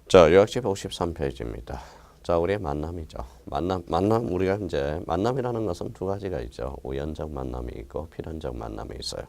자, 요약집 53페이지입니다. 자, 우리의 만남이죠. 만남, 우리가 이제 만남이라는 것은 두 가지가 있죠. 우연적 만남이 있고 필연적 만남이 있어요.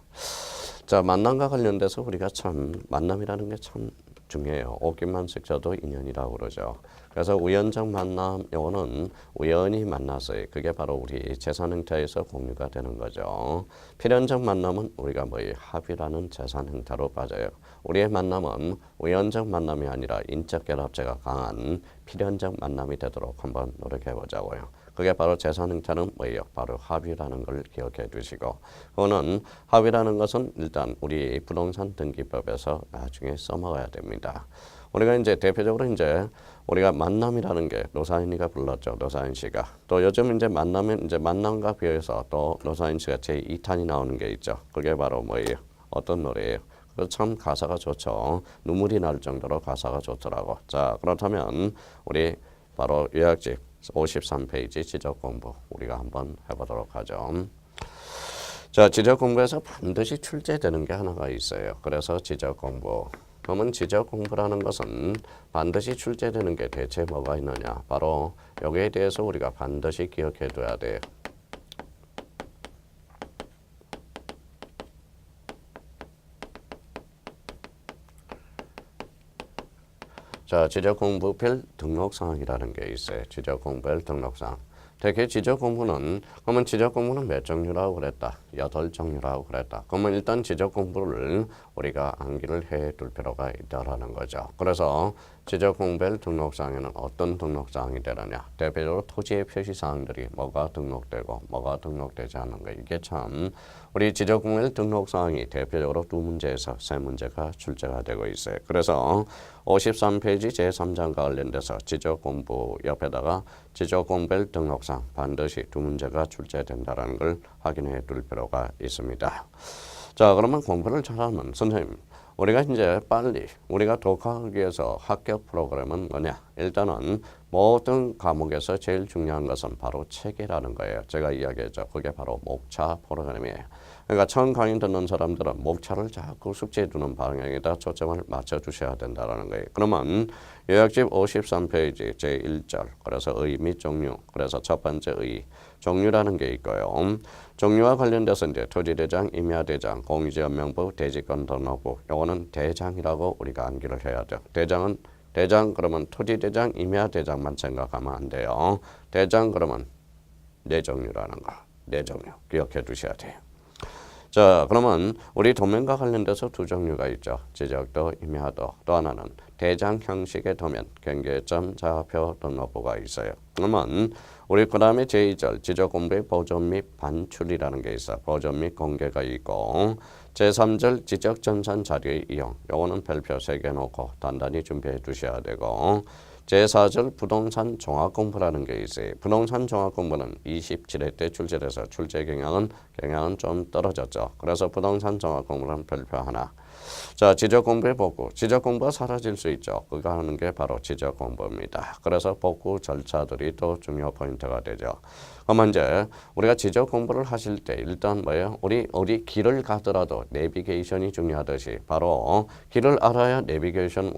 자, 만남과 관련돼서 우리가 참 만남이라는 게 참 중요해요. 옷깃만식 저도 인연이라고 그러죠. 그래서 우연적 만남, 요거는 우연히 만나서요. 그게 바로 우리 재산 행태에서 공유가 되는 거죠. 필연적 만남은 우리가 합의라는 재산 행태로 빠져요. 우리의 만남은 우연적 만남이 아니라 인적 결합체가 강한 필연적 만남이 되도록 한번 노력해 보자고요. 그게 바로 재산 행태는 뭐예요? 바로 합의라는 걸 기억해 두시고, 그거는 합의라는 것은 일단 우리 부동산 등기법에서 나중에 써먹어야 됩니다. 우리가 이제 대표적으로 이제 우리가 만남이라는 게 노사인이가 불렀죠. 노사인 씨가. 또 요즘 이제 만나면 이제 만남과 비해서 또 노사인 씨가 제2탄이 나오는 게 있죠. 그게 바로 뭐예요? 어떤 노래예요? 참 가사가 좋죠. 눈물이 날 정도로 가사가 좋더라고. 자, 그렇다면 우리 바로 요약집 53페이지 지적 공부 우리가 한번 해보도록 하죠. 자, 지적 공부에서 반드시 출제되는 게 하나가 있어요. 그래서 지적 공부. 그러면 지적 공부라는 것은 반드시 출제되는 게 대체 뭐가 있느냐? 바로 여기에 대해서 우리가 반드시 기억해 둬야 돼요. 자, 지적공부별 등록사항이라는 게 있어요. 지적공부별 등록사항. 대개 지적공부는 그러면 지적공부는 몇 종류라고 그랬다? 8종류라고 그랬다. 그러면 일단 지적공부를 우리가 암기를 해둘 필요가 있다라는 거죠. 그래서 지적공부별 등록사항에는 어떤 등록사항이 되느냐? 대표적으로 토지의 표시사항들이 뭐가 등록되고 뭐가 등록되지 않는 거. 이게 참 우리 지적공부별 등록사항이 대표적으로 두 문제에서 세 문제가 출제가 되고 있어요. 그래서 53페이지 제3장과 관련돼서 지적공부 옆에다가 지적공부별 등록사항 반드시 두 문제가 출제된다는 걸 확인해 둘 필요가 있습니다. 자, 그러면 공부를 잘하면 선생님 우리가 이제 빨리 우리가 독학하기 위해서 합격 프로그램은 뭐냐? 일단은 모든 과목에서 제일 중요한 것은 바로 체계라는 거예요. 제가 이야기했죠. 그게 바로 목차 프로그램이에요. 그러니까 처음 강의 듣는 사람들은 목차를 자꾸 숙지해 두는 방향에다 초점을 맞춰 주셔야 된다는 거예요. 그러면 요약집 53페이지 제1절 그래서 의 및 종류 그래서 첫 번째 의 종류라는 게 있고요. 종류와 관련돼서 이제 토지대장, 임야대장, 공유지연명부, 대지권 등록부 요거는 대장이라고 우리가 암기를 해야 돼요. 대장 그러면 토지대장, 임야대장만 생각하면 안 돼요. 대장 그러면 네 종류라는 거. 네 종류 기억해 두셔야 돼요. 자, 그러면 우리 도면과 관련돼서 두 종류가 있죠. 지적도, 임야도. 또 하나는 대장 형식의 도면, 경계점, 좌표 등록부가 있어요. 그러면 우리 그 다음에 제2절 지적공부의 보존 및 반출이라는 게 있어. 보존 및 공개가 있고 제3절 지적전산 자료의 이용. 요거는 별표 3개 놓고 단단히 준비해 두셔야 되고 제4절 부동산 종합공부라는 게 있어요. 부동산 종합공부는 27회 때 출제돼서 출제 경향은 좀 떨어졌죠. 그래서 부동산 종합공부는 별표 하나. 자, 지적공부의 복구. 지적공부가 사라질 수 있죠. 그거 하는 게 바로 지적공부입니다. 그래서 복구 절차들이 또 중요 포인트가 되죠. 그러면 이제 우리가 지적공부를 하실 때 일단 뭐예요? 우리 어디 길을 가더라도 내비게이션이 중요하듯이 바로 길을 알아야 내비게이션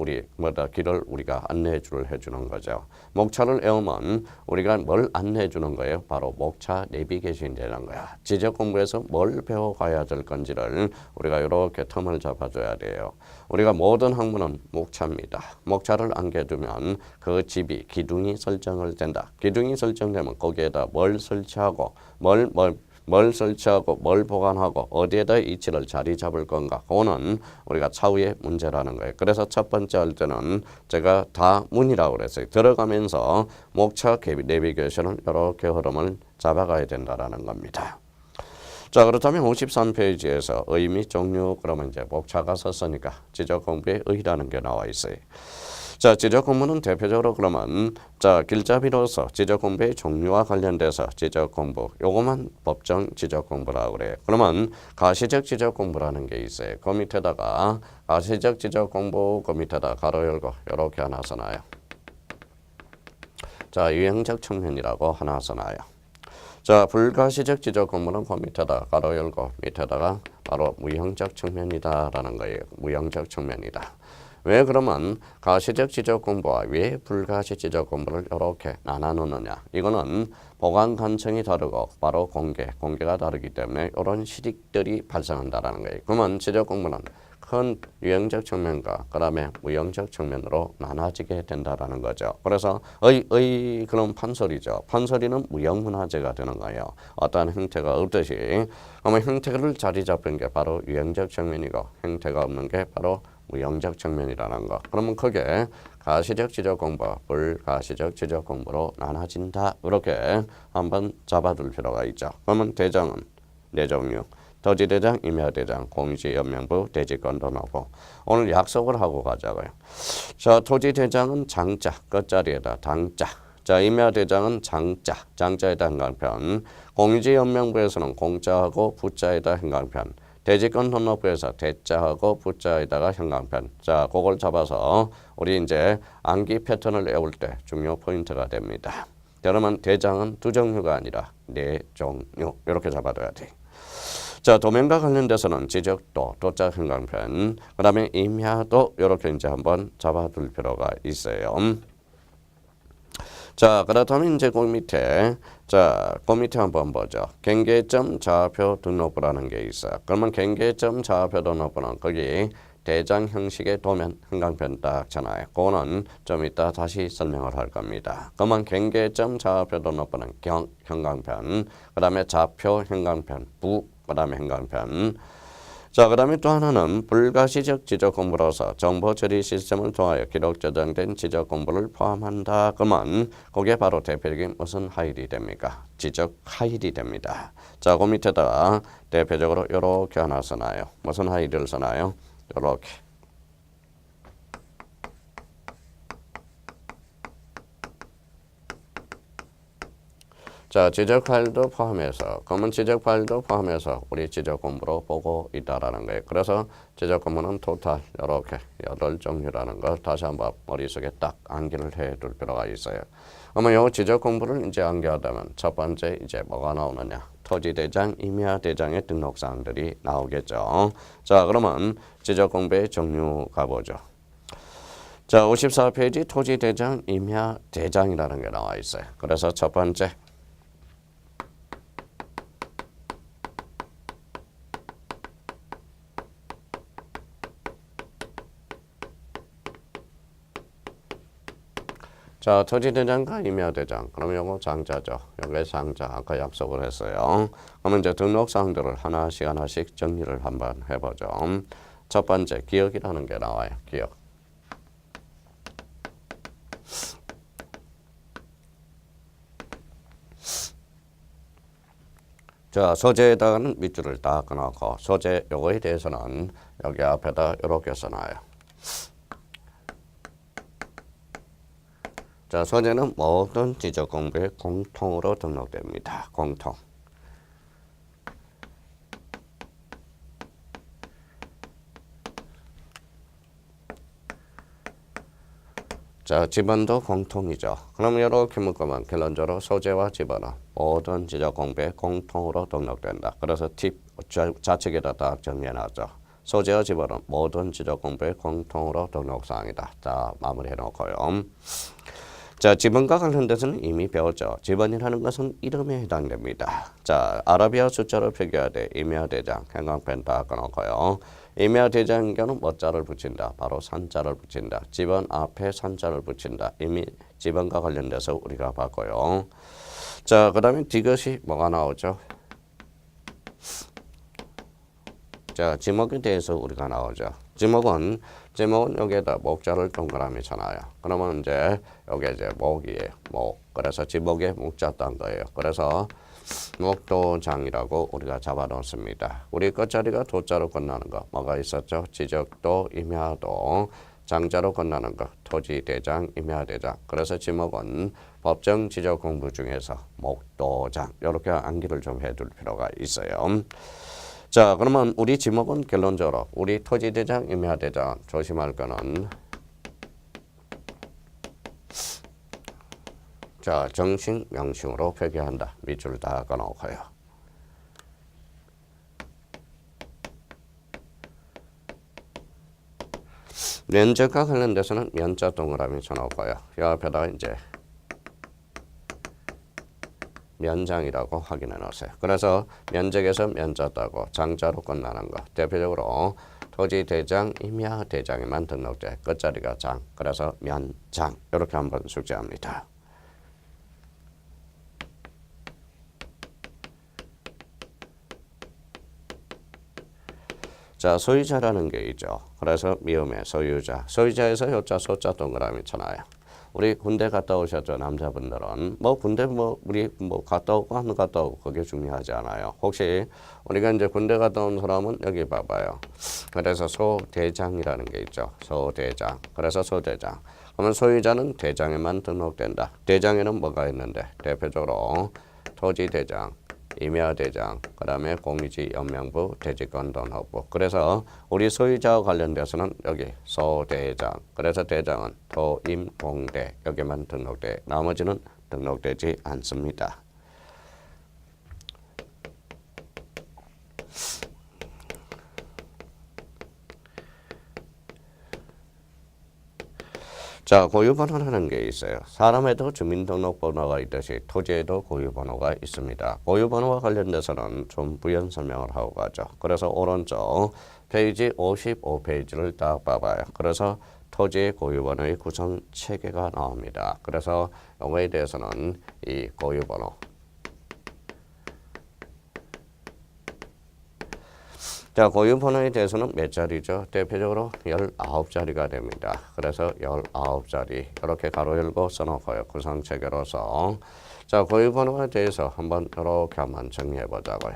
길을 우리가 안내해주는 거죠. 목차를 외우면 우리가 뭘 안내해 주는 거예요? 바로 목차 내비게이션이 되는 거야. 지적공부에서 뭘 배워가야 될 건지를 우리가 이렇게 텀을 잡아줘야 돼요. 우리가 모든 학문은 목차입니다. 목차를 안겨두면 그 집이 기둥이 설정을 된다. 기둥이 설정되면 거기에다 뭘 설치하고 뭘 설치하고 뭘 보관하고 어디에다 위치를 자리 잡을 건가. 그거는 우리가 차후의 문제라는 거예요. 그래서 첫 번째 할 때는 제가 다 문이라고 그랬어요. 들어가면서 목차 내비게이션을 이렇게 흐름을 잡아가야 된다라는 겁니다. 자, 그렇다면 53페이지에서 의 및 종류 그러면 이제 목차가 썼으니까 지적공부의 의라는 게 나와 있어요. 자, 지적공부는 대표적으로 그러면 자, 길잡이로서 지적공부의 종류와 관련돼서 지적공부 요거만 법정 지적공부라고 그래요. 그러면 가시적 지적공부라는 게 있어요. 그 밑에다가 가시적 지적공부 그 밑에다 가로 열고 이렇게 하나 써놔요. 자, 유형적 측면이라고 하나 써놔요. 자, 불가시적 지적공부는 그 밑에다 가로 열고 밑에다가 바로 무형적 측면이다라는 거예요. 무형적 측면이다. 왜 그러면 가시적 지적 공부와 왜 불가시 지적 공부를 이렇게 나눠놓느냐. 이거는 보관 관청이 다르고 바로 공개가 다르기 때문에 이런 실익들이 발생한다라는 거예요. 그러면 지적 공부는 큰 유형적 측면과 그 다음에 무형적 측면으로 나눠지게 된다라는 거죠. 그래서 그런 판소리죠. 판소리는 무형문화재가 되는 거예요. 어떠한 형태가 없듯이. 그러면 형태를 자리 잡은 게 바로 유형적 측면이고 형태가 없는 게 바로 무형적 측면이라는 거. 그러면 그게 가시적 지적 공부와 불가시적 지적 공부로 나눠진다. 이렇게 한번 잡아둘 필요가 있죠. 그러면 대장은 네 종류. 토지대장, 임야대장, 공시연명부, 대지권도 나오고 오늘 약속을 하고 가자고요. 자, 토지대장은 장자, 끝자리에다 당자. 자, 임야대장은 장자, 장자에다 행강편. 공시연명부에서는 공자하고 부자에다 행강편. 대지권 등록부에서 대자하고 부자에다가 형광편. 자, 그걸 잡아서 우리 이제 암기 패턴을 외울 때 중요 포인트가 됩니다. 그러면 대장은 두 종류가 아니라 네 종류 이렇게 잡아둬야 돼. 자, 도면과 관련돼서는 지적도, 도자 형광편, 그 다음에 임야도 이렇게 이제 한번 잡아둘 필요가 있어요. 자, 그렇다면 이제 그 밑에, 그 밑에 한번 보죠. 경계점 좌표 등록부라는 게 있어요. 그러면 경계점 좌표 등록부는 거기 대장 형식의 도면 형광편 딱잖아요. 그거는 좀 이따 다시 설명을 할 겁니다. 그러면 경계점 좌표 등록부는 형광편, 그 다음에 좌표 형광편, 그 다음에 형광편. 자, 그 다음에 또 하나는 불가시적 지적 공부로서 정보 처리 시스템을 통하여 기록 저장된 지적 공부를 포함한다. 그러면 그게 바로 대표적인 무슨 하일이 됩니까? 지적 하일이 됩니다. 자, 그 밑에다가 대표적으로 이렇게 하나 써놔요. 무슨 하일을 써놔요? 이렇게. 자, 지적 파일도 포함해서, 그러면 지적 파일도 포함해서 우리 지적 공부로 보고 있다라는 거예요. 그래서 지적 공부는 토탈 이렇게 8종류라는 걸 다시 한번 머릿속에 딱 암기를 해둘 필요가 있어요. 그러면 이 지적 공부를 이제 암기하다면 첫 번째 이제 뭐가 나오느냐? 토지대장, 임야대장의 등록사항들이 나오겠죠. 자, 그러면 지적 공부의 종류 가보죠. 자, 54페이지 토지대장, 임야대장이라는 게 나와 있어요. 그래서 첫 번째 자, 토지대장과 임야대장. 그럼 요거 장자죠. 요게 장자. 아까 약속을 했어요. 그러면 이제 등록사항들을 하나씩 정리를 한번 해보죠. 첫 번째, 기억이라는 게 나와요. 기억. 자, 소재에다가는 밑줄을 딱 끊어놓고 소재 요거에 대해서는 여기 앞에다 이렇게 써놔요. 자, 소재는 모든 지적 공부에 공통으로 등록됩니다. 공통. 자, 지번도 공통이죠. 그럼 이렇게 묶으면 결론적으로 소재와 지번은 모든 지적 공부에 공통으로 등록된다. 그래서 팁 좌측에다 딱 정리해놨죠. 소재와 지번은 모든 지적 공부에 공통으로 등록사항이다. 자, 마무리해 놓고요. 자, 지번과 관련돼서는 이미 배웠죠. 지번이라는 것은 이름에 해당됩니다. 자, 아라비아 숫자로 표기하되 임야대장, 형광펜 다 꺼놓고요. 임야대장인 경우는 뭐자를 붙인다. 바로 산자를 붙인다. 지번 앞에 산자를 붙인다. 이미 지번과 관련돼서 우리가 봤고요. 자, 그 다음에 이것이 뭐가 나오죠? 자, 지목에 대해서 우리가 나오죠. 지목은 여기에다 목자를 동그라미 쳐놔요. 그러면 이제 여기 이제 목이에요. 목. 그래서 지목에 목자 딴 거예요. 그래서 목도장이라고 우리가 잡아놓습니다. 우리 끝자리가 도자로 끝나는 거 뭐가 있었죠? 지적도, 임야도, 장자로 끝나는 거 토지대장, 임야대장. 그래서 지목은 법정 지적 공부 중에서 목도장 이렇게 암기를 좀 해둘 필요가 있어요. 자, 그러면 우리 지목은 결론적으로 우리 토지대장, 임야대장 조심할 거는 자, 정식 명칭으로 표기한다. 밑줄 다 꺼놓고요. 면적과 관련돼서는 면자 동그라미 쳐놓고요. 이 앞에다가 이제 면장이라고 확인해 놓으세요. 그래서 면적에서 면자 따고 장자로 끝나는 거. 대표적으로 토지 대장, 임야 대장에만 등록돼 끝자리가 장. 그래서 면장 이렇게 한번 숙지합니다. 자, 소유자라는 게 있죠. 그래서 미음의 소유자. 소유자에서 요자, 소자 동그라미 쳐놔요. 우리 군대 갔다 오셨죠, 남자분들은. 군대 우리 갔다 오고 안 갔다 오고 그게 중요하지 않아요. 혹시 우리가 이제 군대 갔다 온 사람은 여기 봐봐요. 그래서 소대장이라는 게 있죠. 소대장. 그래서 소대장. 그러면 소유자는 대장에만 등록된다. 대장에는 뭐가 있는데 대표적으로 토지대장, 임야대장, 그 다음에 공유지연명부, 대지권등록부. 그래서 우리 소유자와 관련돼서는 여기 소대장. 그래서 대장은 토임공대 여기만 등록돼. 나머지는 등록되지 않습니다. 자, 고유번호라는 게 있어요. 사람에도 주민등록번호가 있듯이 토지에도 고유번호가 있습니다. 고유번호와 관련돼서는 좀 부연 설명을 하고 가죠. 그래서 오른쪽 페이지 55페이지를 딱 봐봐요. 그래서 토지의 고유번호의 구성 체계가 나옵니다. 그래서 이거에 대해서는 이 고유번호 자, 고유번호에 대해서는 몇 자리죠? 대표적으로 19자리가 됩니다. 그래서 19자리 이렇게 가로 열고 써놓고요. 구성체계로서 자, 고유번호에 대해서 한번 이렇게 한번 정리해 보자고요.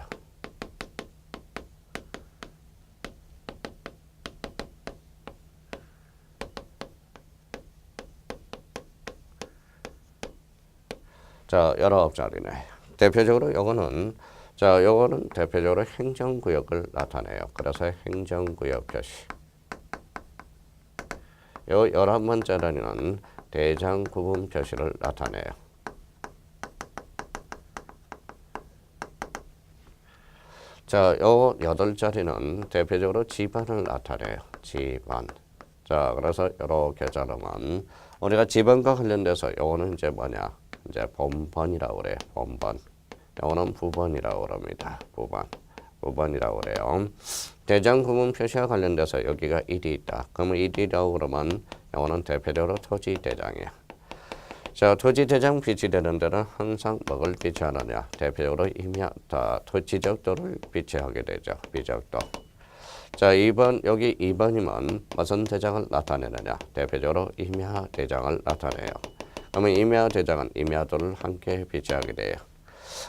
자, 19자리네. 대표적으로 요거는 요거는 대표적으로 행정구역을 나타내요. 그래서 행정구역 표시. 요 11번째는 대장 구분 표시를 나타내요. 자, 요 8자리는 대표적으로 지번을 나타내요. 지번. 자, 그래서 이렇게 자르면 우리가 지번과 관련돼서 요거는 이제 뭐냐? 이제 본번이라고 그래요. 본번. 요거는 부번이라고 그럽니다. 부번이라고 그래요. 대장 구분 표시와 관련돼서 여기가 1이 있다. 그러면 1이라고 그러면 요거는 대표적으로 토지 대장이야. 자, 토지 대장 비치되는 데는 항상 뭐를 비치하느냐? 대표적으로 지적도를 비치하게 되죠. 비적도. 자, 2번 여기 2번이면 무슨 대장을 나타내느냐? 대표적으로 임야 대장을 나타내요. 그러면 임야 대장은 임야도를 함께 비치하게 돼요.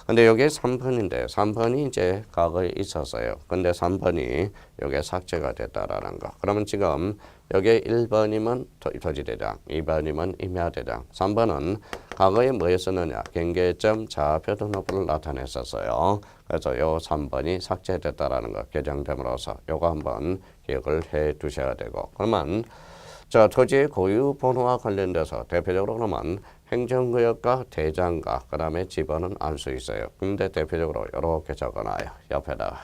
근데 여기 3번인데 3번이 이제 과거에 있었어요. 근데 3번이 여기에 삭제가 됐다라는 거. 그러면 지금 여기 1번이면 토지대장, 2번이면 임야대장, 3번은 과거에 뭐였었느냐? 경계점 좌표 등록부를 나타냈었어요. 그래서 요 3번이 삭제됐다라는 거 개정됨으로써 요거 한번 기억을 해 두셔야 되고. 그러면 자, 토지의 고유 번호와 관련돼서 대표적으로 그러면 행정구역과 대장과 그 다음에 지번은 알 수 있어요. 근데 대표적으로 이렇게 적어놔요. 옆에다가.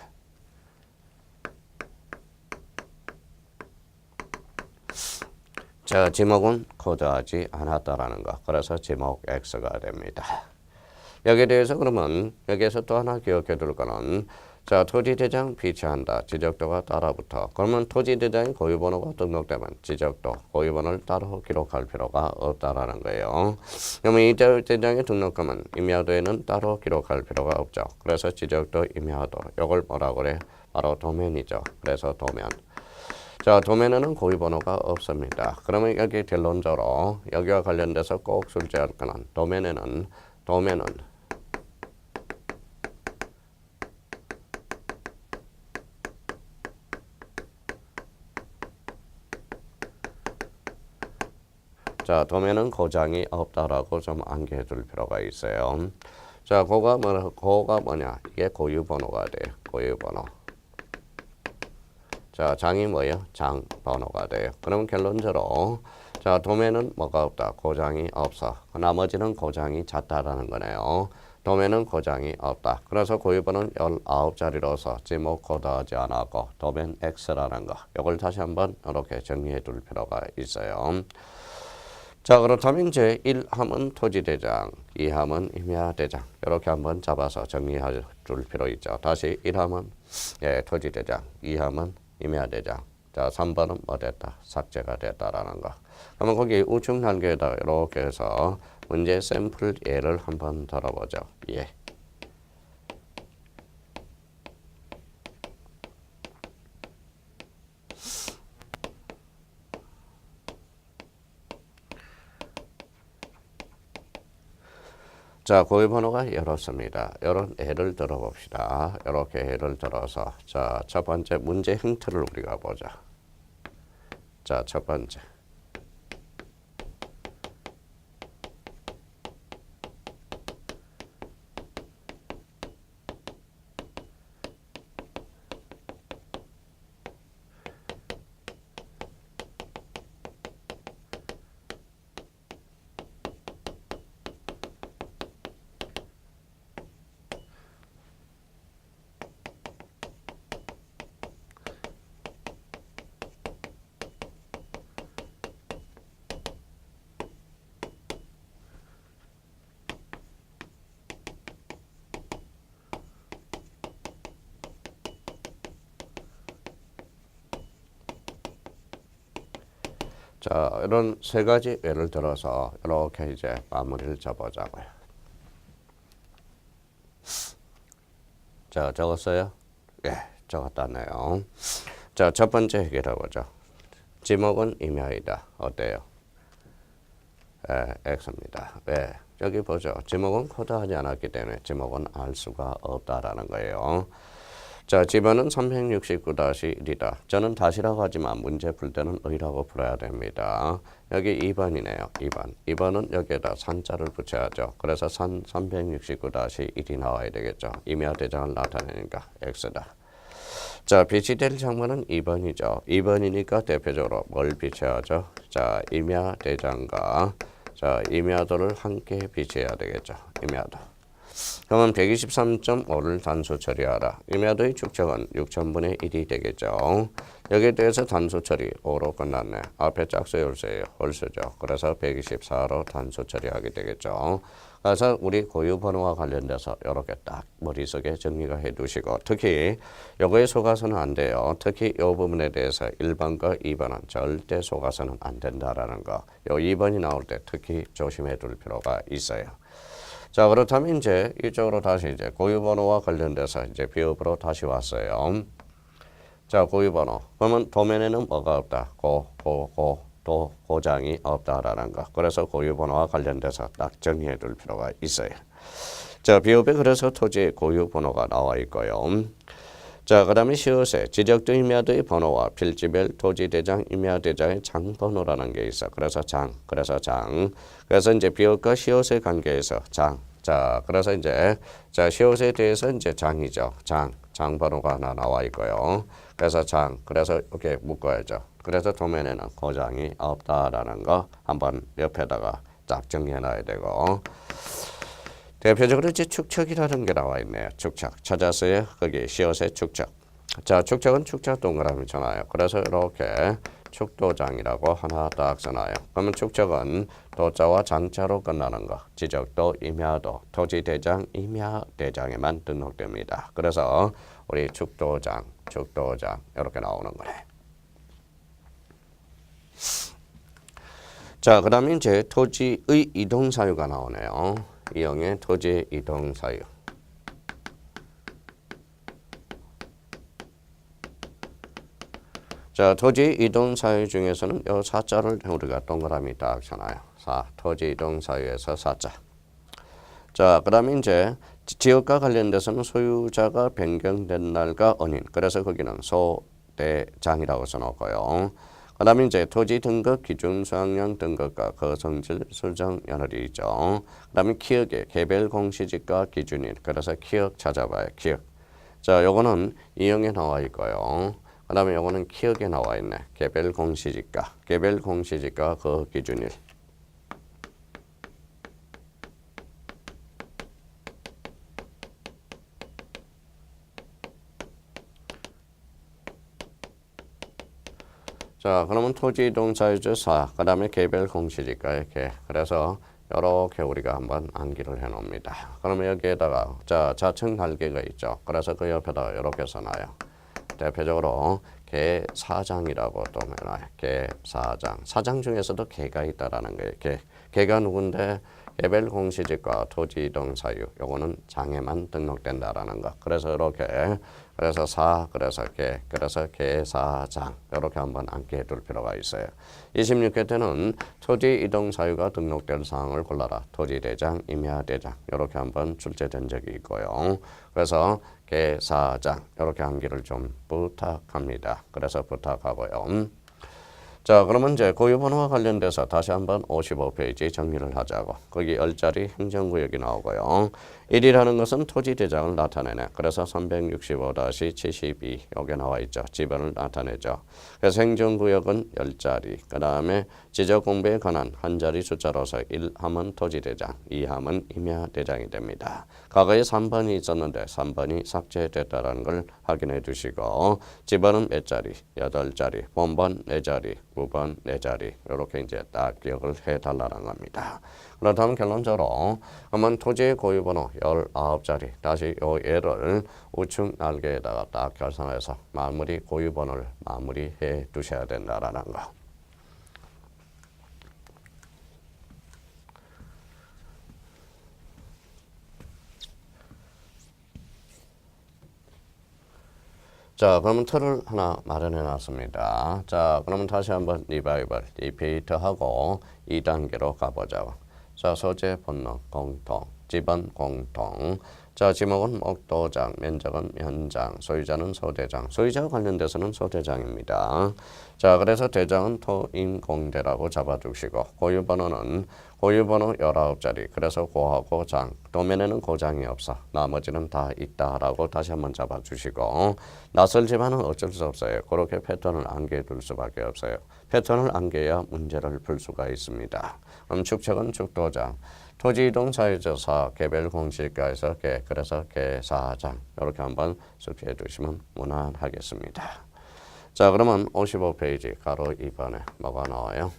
자, 지목은 코드하지 않았다라는 거. 그래서 지목 X가 됩니다. 여기에 대해서 그러면 여기에서 또 하나 기억해 둘 거는 자, 토지대장 비치한다. 지적도가 따라붙어. 그러면 토지대장이 고유번호가 등록되면 지적도, 고유번호를 따로 기록할 필요가 없다라는 거예요. 그러면 이 대장에 등록하면 임야도에는 따로 기록할 필요가 없죠. 그래서 지적도, 임야도, 이걸 뭐라고 그래? 바로 도면이죠. 그래서 도면. 자, 도면에는 고유번호가 없습니다. 그러면 여기 결론적으로 여기와 관련돼서 꼭 숙지할 거는 도면은 자, 도면은 고장이 없다라고 좀 암기해 둘 필요가 있어요. 자, 고가 뭐냐? 이게 고유번호가 돼요. 고유번호. 자, 장이 뭐예요? 장 번호가 돼요. 그러면 결론적으로 자, 도면은 뭐가 없다? 고장이 없어. 나머지는 고장이 잦다라는 거네요. 도면은 고장이 없다. 그래서 고유번호는 19자리로서 지목 코드하지 않았고 도면 X라는 거. 이걸 다시 한번 이렇게 정리해 둘 필요가 있어요. 자, 그렇다면 이제 1함은 토지대장, 2함은 임야대장. 이렇게 한번 잡아서 정리해 줄 필요 있죠. 다시 1함은 토지대장, 2함은 임야대장. 자, 3번은 뭐 됐다? 삭제가 됐다라는 거. 그러면 거기 우측 날개에다 이렇게 해서 문제 샘플 예를 한번 들어보죠. 예. 자, 고유번호가 이렇습니다. 이런 예를 들어봅시다. 이렇게 예를 들어서 자, 첫 번째 문제 형태를 우리가 보자. 자, 첫 번째. 자, 이런 세 가지 예를 들어서 이렇게 이제 마무리를 잡아보자고요. 자, 적었어요? 예, 적었다네요. 자, 첫 번째 해결해보죠. 지목은 임야이다. 어때요? 예, X입니다. 왜? 여기 보죠. 지목은 코드하지 않았기 때문에 지목은 알 수가 없다라는 거예요. 자, 집어는 369-1이다. 저는 다시라고 하지만 문제 풀 때는 의라고 풀어야 됩니다. 여기 2번이네요. 2번. 2번은 여기에다 산자를 붙여야죠. 그래서 369-1이 나와야 되겠죠. 임야대장을 나타내니까 X다. 자, 빛이 될 장면은 2번이죠. 2번이니까 대표적으로 뭘 비춰야죠? 자, 임야대장과 자, 임야도를 함께 비춰야 되겠죠. 임야도. 그러면 123.5를 단수 처리하라. 임야도의 축적은 6,000분의 1이 되겠죠. 여기에 대해서 단수 처리 5로 끝났네. 앞에 짝수 열쇠예요. 홀수죠. 그래서 124로 단수 처리하게 되겠죠. 그래서 우리 고유 번호와 관련돼서 이렇게 딱 머릿속에 정리가 해 두시고 특히 요거에 속아서는 안 돼요. 특히 이 부분에 대해서 1번과 2번은 절대 속아서는 안 된다라는 거. 요 2번이 나올 때 특히 조심해 둘 필요가 있어요. 자, 그렇다면 이제 이쪽으로 다시 이제 고유번호와 관련돼서 이제 비읍으로 다시 왔어요. 자, 고유번호. 그러면 도면에는 뭐가 없다? 고장이 없다라는 거. 그래서 고유번호와 관련돼서 딱 정리해 둘 필요가 있어요. 자, 비읍에 그래서 토지의 고유번호가 나와 있고요. 자, 그 다음에 시옷에 지적도 임야도의 번호와 필지별 토지대장 임야대장의 장번호라는 게 있어. 그래서 장. 그래서 이제 비읍과 시옷의 관계에서 장. 자, 그래서 이제 자, 시옷에 대해서 이제 장이죠. 장번호가 하나 나와 있고요. 그래서 장. 그래서 이렇게 묶어야죠. 그래서 도면에는 고장이 없다라는 거 한번 옆에다가 딱 정리해 놔야 되고. 대표적으로 이제 축척이라는 게 나와 있네요. 축척 찾았어요. 거기 시옷의 축척. 자, 축척은 축자 동그라미잖아요. 그래서 이렇게 축도장이라고 하나 딱 써놔요. 그러면 축척은 도자와 장자로 끝나는 거. 지적도, 임야도, 토지대장, 임야대장에만 등록됩니다. 그래서 우리 축도장 이렇게 나오는 거네. 자, 그 다음에 이제 토지의 이동사유가 나오네요. 이형의 토지 이동 사유. 자, 토지 이동 사유 중에서는 이 4자를 우리가 동그라미 딱 쳐놔요. 토지 이동 사유에서 4자. 자, 그다음에 이제 지역과 관련돼서는 소유자가 변경된 날과 언인. 그래서 거기는 소대장이라고 써놓고요. 그 다음에 이제 토지 등급 기준 수확량 등급과 거성질 설정 연월이 있죠. 그 다음에 키역의 개별 공시지가 기준일. 그래서 키역 찾아봐요. 키역. 자, 요거는 이형에 나와 있고요. 그 다음에 요거는 키역에 나와 있네. 개별 공시지가 그 기준일. 자, 그러면 토지 이동 사유지 사, 그 다음에 개별 공시지가의 개. 그래서 이렇게 우리가 한번 암기를 해 놓습니다. 그러면 여기에다가 자, 좌측 날개가 있죠. 그래서 그 옆에다가 이렇게 써놔요. 대표적으로 개사장이라고 또 해놔요. 개사장. 사장 중에서도 개가 있다라는 거예요. 개가 누군데 개별 공시지가 토지 이동 사유. 요거는 장에만 등록된다라는 거. 그래서 이렇게 그래서 개사장 이렇게 한번 암기해 둘 필요가 있어요. 26회 때는 토지 이동 사유가 등록될 사항을 골라라. 토지대장, 임야대장 이렇게 한번 출제된 적이 있고요. 그래서 개사장 이렇게 암기를 좀 부탁합니다. 그래서 부탁하고요. 자, 그러면 이제 고유번호와 관련돼서 다시 한번 55페이지 정리를 하자고. 거기 10자리 행정구역이 나오고요. 1이라는 것은 토지대장을 나타내네. 그래서 365-72 여기 나와 있죠. 지번을 나타내죠. 그래서 행정구역은 10자리. 그 다음에 지적공부에 관한 한 자리 숫자로서 1 하면 토지대장, 2 하면 임야대장이 됩니다. 과거에 3번이 있었는데 3번이 삭제됐다는 걸 확인해 주시고 지번은 몇 자리? 8자리. 본번 4자리. 9번 4자리 이렇게 이제 딱 기억을 해달라는 겁니다. 그렇다면 결론적으로 그러면 토지의 고유번호 19자리 다시 요 얘를 우측 날개에다가 딱 결성해서 마무리 고유번호를 마무리해 두셔야 된다라는 거. 자, 그러면 틀을 하나 마련해 놨습니다. 자, 그러면 다시 한번 리바이벌, 리피트하고 2단계로 가보자고. 자, 소재, 본능, 공통, 지번, 공통. 자, 지목은 목도장, 면적은 면장, 소유자는 소대장. 소유자와 관련돼서는 소대장입니다. 자, 그래서 대장은 토임공대라고 잡아주시고 고유번호는 고유번호 19자리. 그래서 고하고 장. 도면에는 고장이 없어. 나머지는 다 있다라고 다시 한번 잡아주시고 낯설지만은 어쩔 수 없어요. 그렇게 패턴을 암기해 둘 수밖에 없어요. 패턴을 암기해야 문제를 풀 수가 있습니다. 그럼 축척은 축도장. 토지이동 사유조사 개별 공시가에서 개, 그래서 개사장 이렇게 한번 숙지해 두시면 무난하겠습니다. 자, 그러면 55페이지 가로 2번에 뭐가 나와요?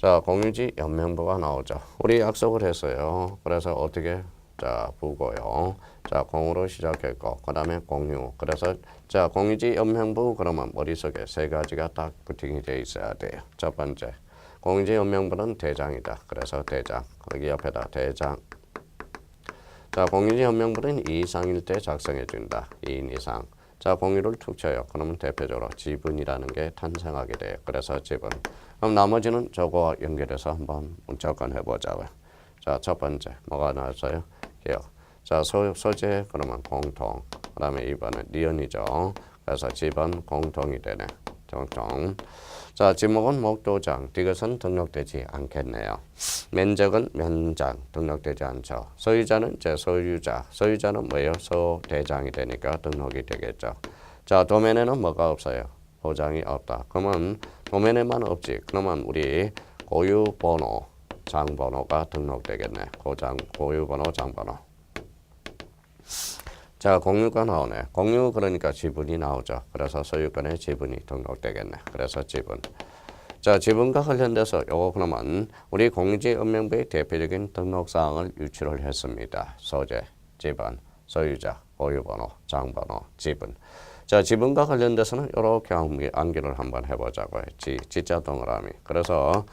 자, 공유지 연명부가 나오죠. 우리 약속을 했어요. 그래서 어떻게 자 부고요. 자, 공으로 시작했고 그 다음에 공유. 그래서 자 공유지 연명부 그러면 머릿속에 세 가지가 딱 부팅이 돼 있어야 돼요. 첫 번째 공유지 연명부는 대장이다. 그래서 대장. 거기 옆에다 대장. 자, 공유지 연명부는 2 이상일 때 작성해 준다. 2인 이상. 자, 공유를 툭 쳐요. 그러면 대표적으로 지분이라는 게 탄생하게 돼요. 그래서 지분. 그럼 나머지는 저거와 연결해서 한번 문자권 해보자고요. 자, 첫 번째 뭐가 나왔어요? 기억. 자, 소재 그러면 공통. 그 다음에 2번은 니은이죠. 그래서 지번 공통이 되네. 공통. 자, 지목은 목도장. 이것은 등록되지 않겠네요. 면적은 면장. 등록되지 않죠. 소유자는 제 소유자. 소유자는 뭐예요? 소대장이 되니까 등록이 되겠죠. 자, 도면에는 뭐가 없어요? 보장이 없다. 그러면 도면에만 없지. 그러면 우리 고유번호, 장번호가 등록되겠네. 고유번호, 장번호. 자, 공유가 나오네. 공유 그러니까 지분이 나오죠. 그래서 소유권의 지분이 등록되겠네. 그래서 지분. 자, 지분과 관련돼서 요거 그러면 우리 공유지 읍명부의 대표적인 등록사항을 유출을 했습니다. 소재, 지분, 소유자, 고유번호, 장번호, 지분. 자, 지분과 관련돼서는 이렇게 암기를 한번 해보자고요. 지자 동그라미. 그래서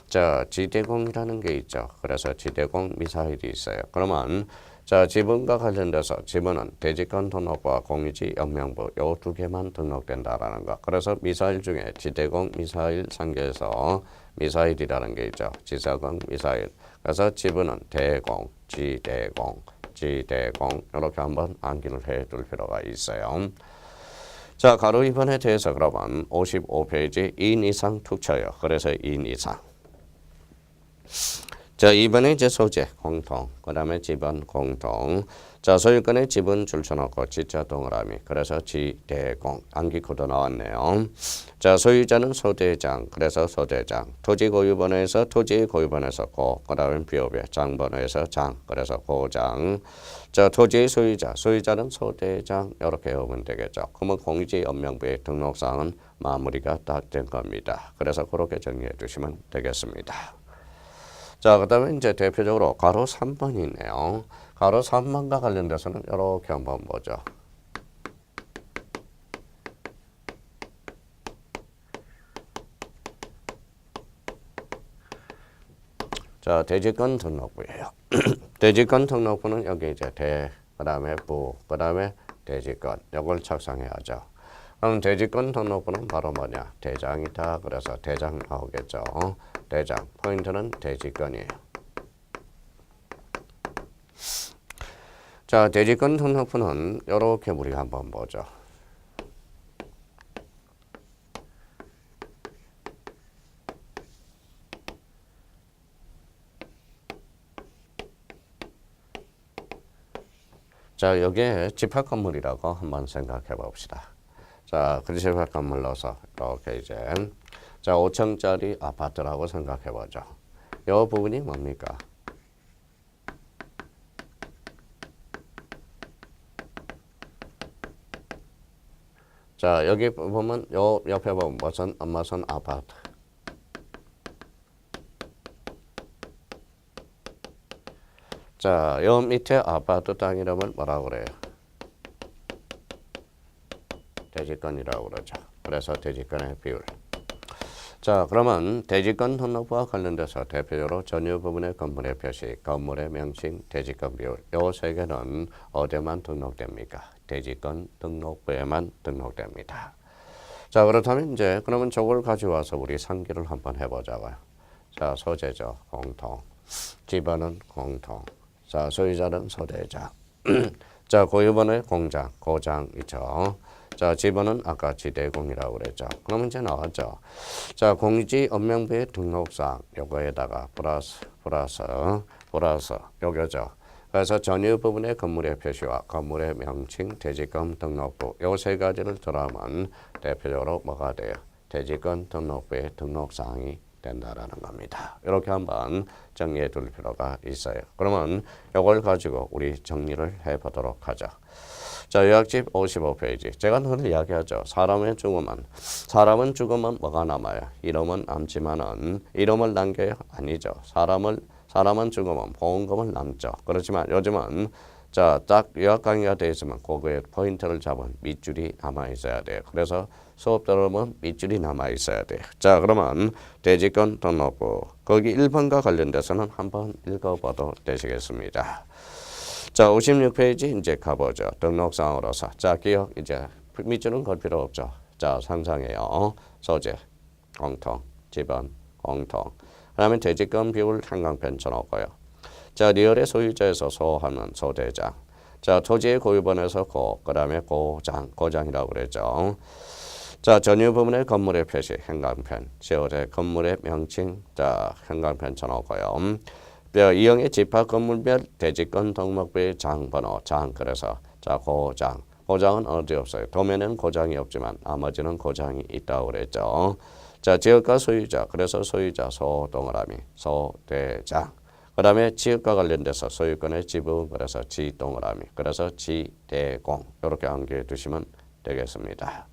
자, 지대공이라는 게 있죠. 그래서 지대공 미사일이 있어요. 그러면 자, 지분과 관련돼서 지분은 대지권 등록부와 공유지 읍명부 요 두 개만 등록된다라는 거. 그래서 미사일 중에 지대공 미사일 상계에서 미사일이라는 게 있죠. 지사공 미사일. 그래서 지분은 대공, 지대공, 지대공 이렇게 한번 암기를 해둘 필요가 있어요. 자, 가로 2번에 대해서 그러면 55페이지 2인 이상 툭 쳐요. 그래서 2인 이상. 자, 이번에 이제 소재 공통, 그 다음에 지번 공통. 자, 소유권의 지분 줄쳐놓고 지자 동그라미. 그래서 지대공. 암기 코드 나왔네요. 자, 소유자는 소대장. 그래서 소대장. 토지 고유번호에서 토지 고유번호에서 고. 그 다음에 비읍에 장번호에서 장. 그래서 고장. 자, 토지의 소유자. 소유자는 소대장. 이렇게 외우면 되겠죠. 그러면 공지연명부의 등록사항은 마무리가 딱 된 겁니다. 그래서 그렇게 정리해 주시면 되겠습니다. 자, 그 다음에 이제 대표적으로 가로 3번이 있네요. 가로 3번과 관련돼서는 이렇게 한번 보죠. 자, 대지권 등록부예요. 대지권 등록부는 여기 이제 대, 그 다음에 부, 그 다음에 대지권. 이걸 작성해야죠. 그럼 대지권 등록부는 바로 뭐냐? 대장이다. 그래서 대장 나오겠죠. 대장. 포인트는 대지권이에요. 자, 대지권 등록부는 이렇게 우리가 한번 보죠. 자, 여기에 집합 건물이라고 한번 생각해 봅시다. 자, 그 집합 건물 넣어서 이렇게 이제 자, 5층짜리 아파트라고 생각해 보죠. 이 부분이 뭡니까? 자, 여기 보면 요 옆에 보면 무슨 아파트. 자, 요 밑에 아파트 땅 이름을 뭐라고 그래요? 대지권이라고 그러죠. 그래서 대지권의 비율. 자, 그러면 대지권 등록부와 관련돼서 대표적으로 전유 부분의 건물의 표시, 건물의 명칭, 대지권 비율. 요 세 개는 어디에만 등록됩니까? 대지권 등록부에만 등록됩니다. 자, 그렇다면 이제 그러면 저걸 가져와서 우리 상기를 한번 해보자고요. 자, 소재죠. 공통. 지번은 공통. 자, 소유자는 소대장. 자, 고유번호의 공장, 고장 있죠. 자, 지번은 아까 지대공이라고 그랬죠. 그러면 이제 나왔죠. 자, 공지연명부의 등록상 요거에다가 플러스 요거죠. 그래서 전유 부분의 건물의 표시와 건물의 명칭, 대지권 등록부 요 세 가지를 더하면 대표적으로 뭐가 돼요? 대지권 등록부의 등록사항이 된다라는 겁니다. 이렇게 한번 정리해 둘 필요가 있어요. 그러면 이걸 가지고 우리 정리를 해보도록 하죠. 자, 요약집 55페이지. 제가 늘 이야기하죠. 사람은 죽으면 뭐가 남아요? 이름은 남지만은 이름을 남겨요? 아니죠. 사람은 죽으면 보험금을 남죠. 그렇지만 요즘은 자, 딱 요약 강의가 되어 있으면 그거에 포인트를 잡은 밑줄이 남아 있어야 돼요. 그래서 수업 들어보면 밑줄이 남아 있어야 돼요. 자, 그러면 대지권 등록부 거기 1번과 관련돼서는 한번 읽어봐도 되시겠습니다. 자, 56페이지 이제 가보죠. 등록상으로서. 자, 기억 이제 밑줄은 걸 필요 없죠. 자, 상상해요. 소재, 공통, 지번, 공통. 그 다음에 대지권 비율 한강편 쳐놓고요. 자, 리얼의 소유자에서 소하면 소대장. 자, 토지의 고유번에서 고, 그 다음에 고장이라고 그랬죠. 자, 전유 부분의 건물의 표시, 한강편. 시월의 건물의 명칭, 자, 한강편 쳐놓고요. 이형의 집합 건물별 대지권 등록부의 장번호, 그래서 자, 고장은 어디 없어요. 도면에는 고장이 없지만 나머지는 고장이 있다고 그랬죠. 자, 지역과 소유자, 그래서 소유자 소동그라미, 소대장. 그 다음에 지역과 관련돼서 소유권의 지분, 그래서 지동그라미, 그래서 지대공. 이렇게 암기해 두시면 되겠습니다.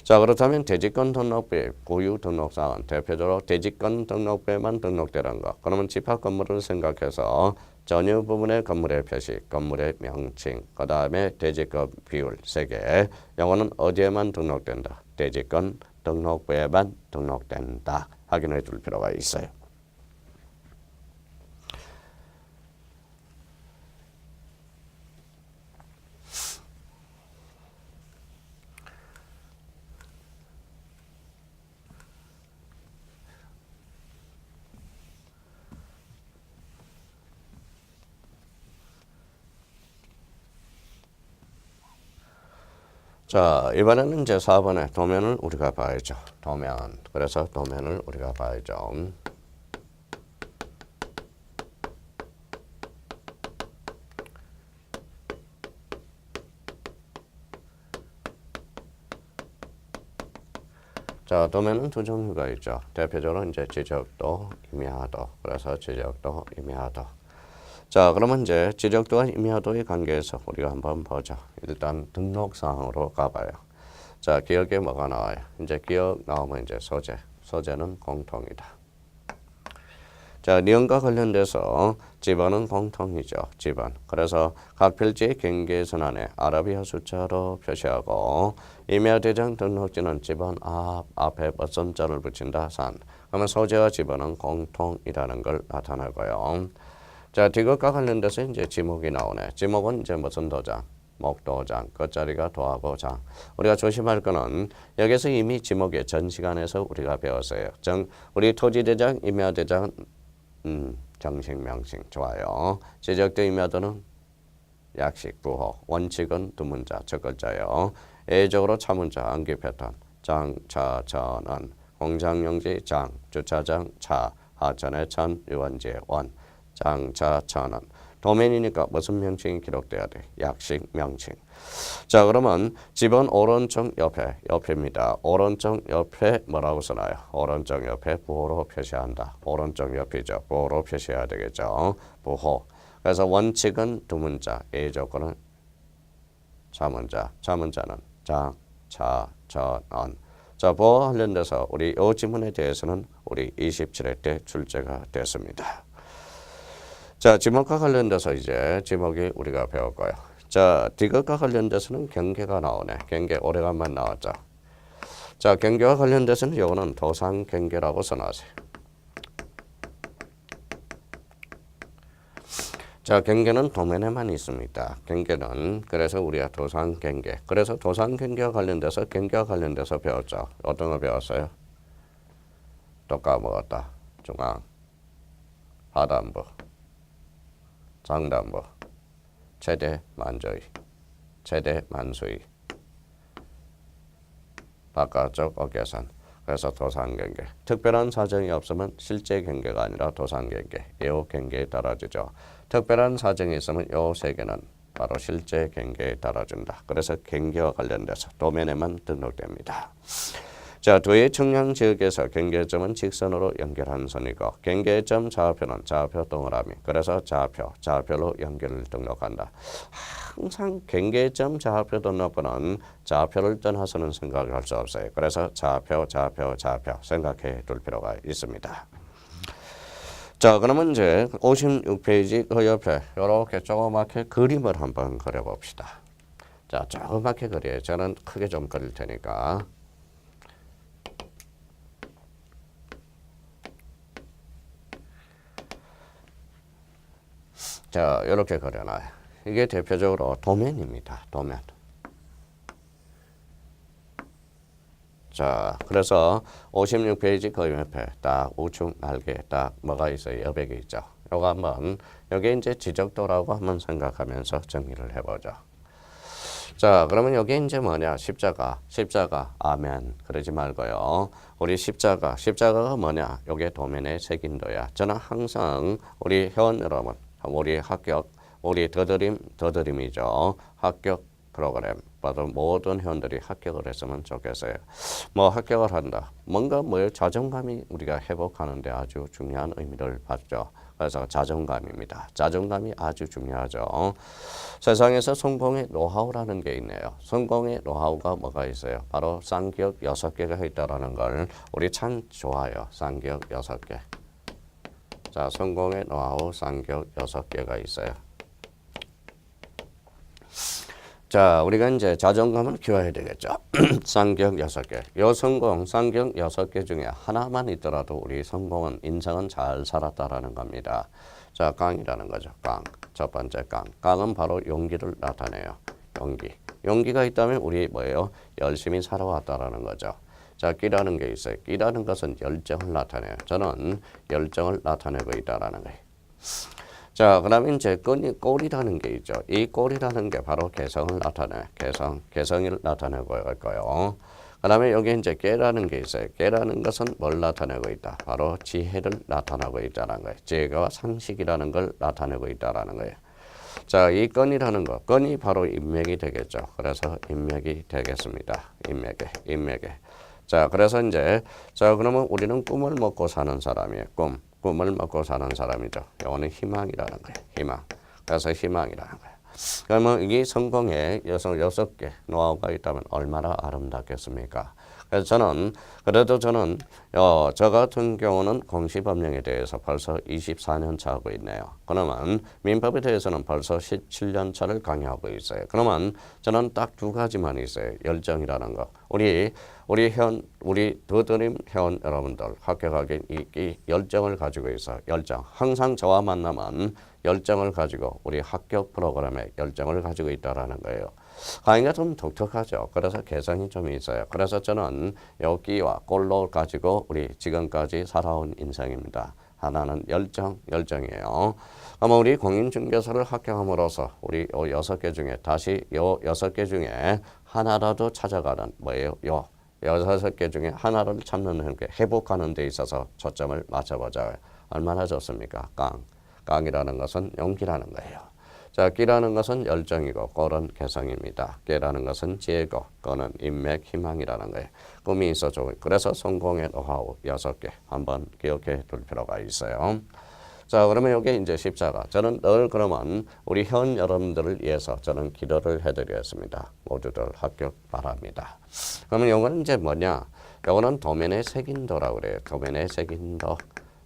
자, 그렇다면 대지권 등록부의 고유 등록사항은 대표적으로 대지권 등록부에만 등록되는 것. 그러면 집합 건물을 생각해서 전유 부분의 건물의 표시, 건물의 명칭, 그 다음에 대지권 비율 3개. 영어는 어디에만 등록된다? 대지권 등록부에만 등록된다. 확인해 줄 필요가 있어요. 자, 이번에는 이제 4번의 도면을 우리가 봐야죠. 도면. 그래서 도면을 우리가 봐야죠. 자, 도면은 두 종류가 있죠. 대표적으로 이제 지적도, 임야도. 그래서 지적도, 임야도. 자, 그러면 이제 지적도와 임야도의 관계에서 우리가 한번 보죠. 일단 등록사항으로 가봐요. 자, 기억에 뭐가 나와요? 이제 기억 나오면 이제 소재. 소재는 공통이다. 자, 니은과 관련돼서 지번은 공통이죠. 지번. 그래서 각 필지의 경계선 안에 아라비아 숫자로 표시하고 임야대장 등록지는 지번 앞에 무슨 자를 붙인다. 산. 그러면 소재와 지번은 공통이라는 걸 나타나고요. 자, 이것과 관련돼서 이제 지목이 나오네. 지목은 이제 무슨 도장? 목도장. 끝자리가 도하고 장. 우리가 조심할 거는 여기서 이미 지목의 전 시간에서 우리가 배웠어요. 우리 토지대장, 임야대장 정식, 명칭. 좋아요. 지적도 임야도는 약식, 부호. 원칙은 두 문자, 첫 글자요. 예적으로 차문자, 암기 패턴. 장, 차, 전원. 공장용지, 장. 주차장, 차. 하천의 천, 유원지의 원. 장, 차, 천원. 도면이니까 무슨 명칭이 기록돼야 돼? 약식, 명칭. 자, 그러면 지번 오른쪽 옆에입니다. 오른쪽 옆에 뭐라고 써놔요? 오른쪽 옆에 부호로 표시한다. 오른쪽 옆이죠. 부호로 표시해야 되겠죠. 부호. 그래서 원칙은 두 문자, A 조건은 차문자, 차문자는 장, 차, 전원. 자, 부호 관련돼서 우리 이 지문에 대해서는 우리 27회 때 출제가 됐습니다. 자, 지목과 관련돼서 이제 지목이 우리가 배웠고요. 자, 디귿과 관련돼서는 경계가 나오네. 경계 오래간만 나왔죠. 자, 경계와 관련돼서는 요거는 도상 경계라고 써놨어요. 자, 경계는 도면에만 있습니다. 경계는 그래서 우리가 도상 경계. 그래서 도상 경계와 관련돼서 경계와 관련돼서 배웠죠. 어떤 거 배웠어요? 또 까먹었다. 중앙, 하단부, 상단부, 최대 만저위, 최대 만수위, 바깥쪽 어깨선. 그래서 도상경계. 특별한 사정이 없으면 실제 경계가 아니라 도상경계. 이 경계에 따라주죠. 특별한 사정이 있으면 이 세 개는 바로 실제 경계에 따라준다. 그래서 경계와 관련돼서 도면에만 등록됩니다. 자, 두의 측량 지역에서 경계점은 직선으로 연결한 선이고 경계점 좌표는 좌표 동그라미. 그래서 좌표로 연결을 등록한다. 항상 경계점 좌표 등록번호는 좌표를 떠나서는 생각을 할 수 없어요. 그래서 좌표 생각해 둘 필요가 있습니다. 자, 그러면 이제 56페이지 그 옆에 이렇게 조그맣게 그림을 한번 그려봅시다. 자, 조그맣게 그려요. 저는 크게 좀 그릴 테니까. 자, 이렇게 그려놔요. 이게 대표적으로 도면입니다. 도면. 자, 그래서 56페이지 그 옆에 딱 우측 날개 딱 뭐가 있어요? 여백이 있죠. 요거 한번 여기 이제 지적도라고 한번 생각하면서 정리를 해보죠. 자, 그러면 여기 이제 뭐냐? 십자가, 아멘. 그러지 말고요. 우리 십자가가 뭐냐? 요게 도면의 색인도야. 저는 항상 우리 회원 여러분, 우리 합격, 우리 더드림이죠. 합격 프로그램 받은 모든 회원들이 합격을 했으면 좋겠어요. 뭐 합격을 한다. 뭔가 자존감이 우리가 회복하는 데 아주 중요한 의미를 받죠. 그래서 자존감입니다. 자존감이 아주 중요하죠. 세상에서 성공의 노하우라는 게 있네요. 성공의 노하우가 뭐가 있어요? 바로 쌍기역 6개가 있다는 걸 우리 참 좋아요. 쌍기역 6개. 자, 성공의 노하우 쌍기역 6개가 있어요. 자, 우리가 이제 자존감을 키워야 되겠죠. 쌍기역 6개. 요 성공, 쌍기역 6개 중에 하나만 있더라도 우리 성공은, 인생은 잘 살았다라는 겁니다. 자, 깡이라는 거죠. 깡. 첫 번째 깡. 깡은 바로 용기를 나타내요. 용기. 용기가 있다면 우리 뭐예요? 열심히 살아왔다라는 거죠. 자, 끼라는 게 있어요. 끼라는 것은 열정을 나타내요. 저는 열정을 나타내고 있다라는 거예요. 자, 그다음에 이제 꼴이라는 게 있죠. 이 꼴이라는 게 바로 개성을 나타내. 개성을 나타내고 있고요. 그다음에 여기 이제 깨라는 게 있어요. 깨라는 것은 뭘 나타내고 있다? 바로 지혜를 나타내고 있다는 거예요. 지혜와 상식이라는 걸 나타내고 있다라는 거예요. 자, 이 건이라는 거, 건이 바로 인맥이 되겠죠. 그래서 인맥이 되겠습니다. 인맥에. 자, 그래서 이제 자 그러면 우리는 꿈을 먹고 사는 사람이에요. 꿈을 먹고 사는 사람이죠. 이거는 희망이라는 거예요. 희망. 그래서 희망이라는 거예요. 그러면 이게 성공에 여섯 개 노하우가 있다면 얼마나 아름답겠습니까? 그래서 저는 저 같은 경우는 공시법령에 대해서 벌써 24년 차 하고 있네요. 그러면 민법에 대해서는 벌써 17년 차를 강의하고 있어요. 그러면 저는 딱 두 가지만 있어요. 열정이라는 거. 우리 도드림 회원 여러분들 합격하기 이 열정을 가지고 있어. 열정. 항상 저와 만나면 열정을 가지고 우리 합격 프로그램에 열정을 가지고 있다라는 거예요. 강의가 좀 독특하죠. 그래서 개성이 좀 있어요. 그래서 저는 여기와 꼴로 가지고 우리 지금까지 살아온 인생입니다. 하나는 열정이에요. 아마 우리 공인중개사를 합격함으로써 우리 요 6개 중에 다시 요 6개 중에 하나라도 찾아가는 뭐예요? 요 6개 중에 하나를 찾는 게 회복하는 데 있어서 초점을 맞춰보자고요. 얼마나 좋습니까? 깡이라는 것은 용기라는 거예요. 자, 끼라는 것은 열정이고 꼴은 개성입니다. 깨라는 것은 지혜고 꺼는 인맥, 희망이라는 거예요. 꿈이 있어 좋은. 그래서 성공의 노하우 6개 한번 기억해 둘 필요가 있어요. 자, 그러면 여기 이제 십자가. 저는 늘 그러면 우리 현 여러분들을 위해서 저는 기도를 해드리겠습니다. 모두들 합격 바랍니다. 그러면 이거는 이제 뭐냐? 이거는 도면의 색인도라고 그래요. 도면의 색인도.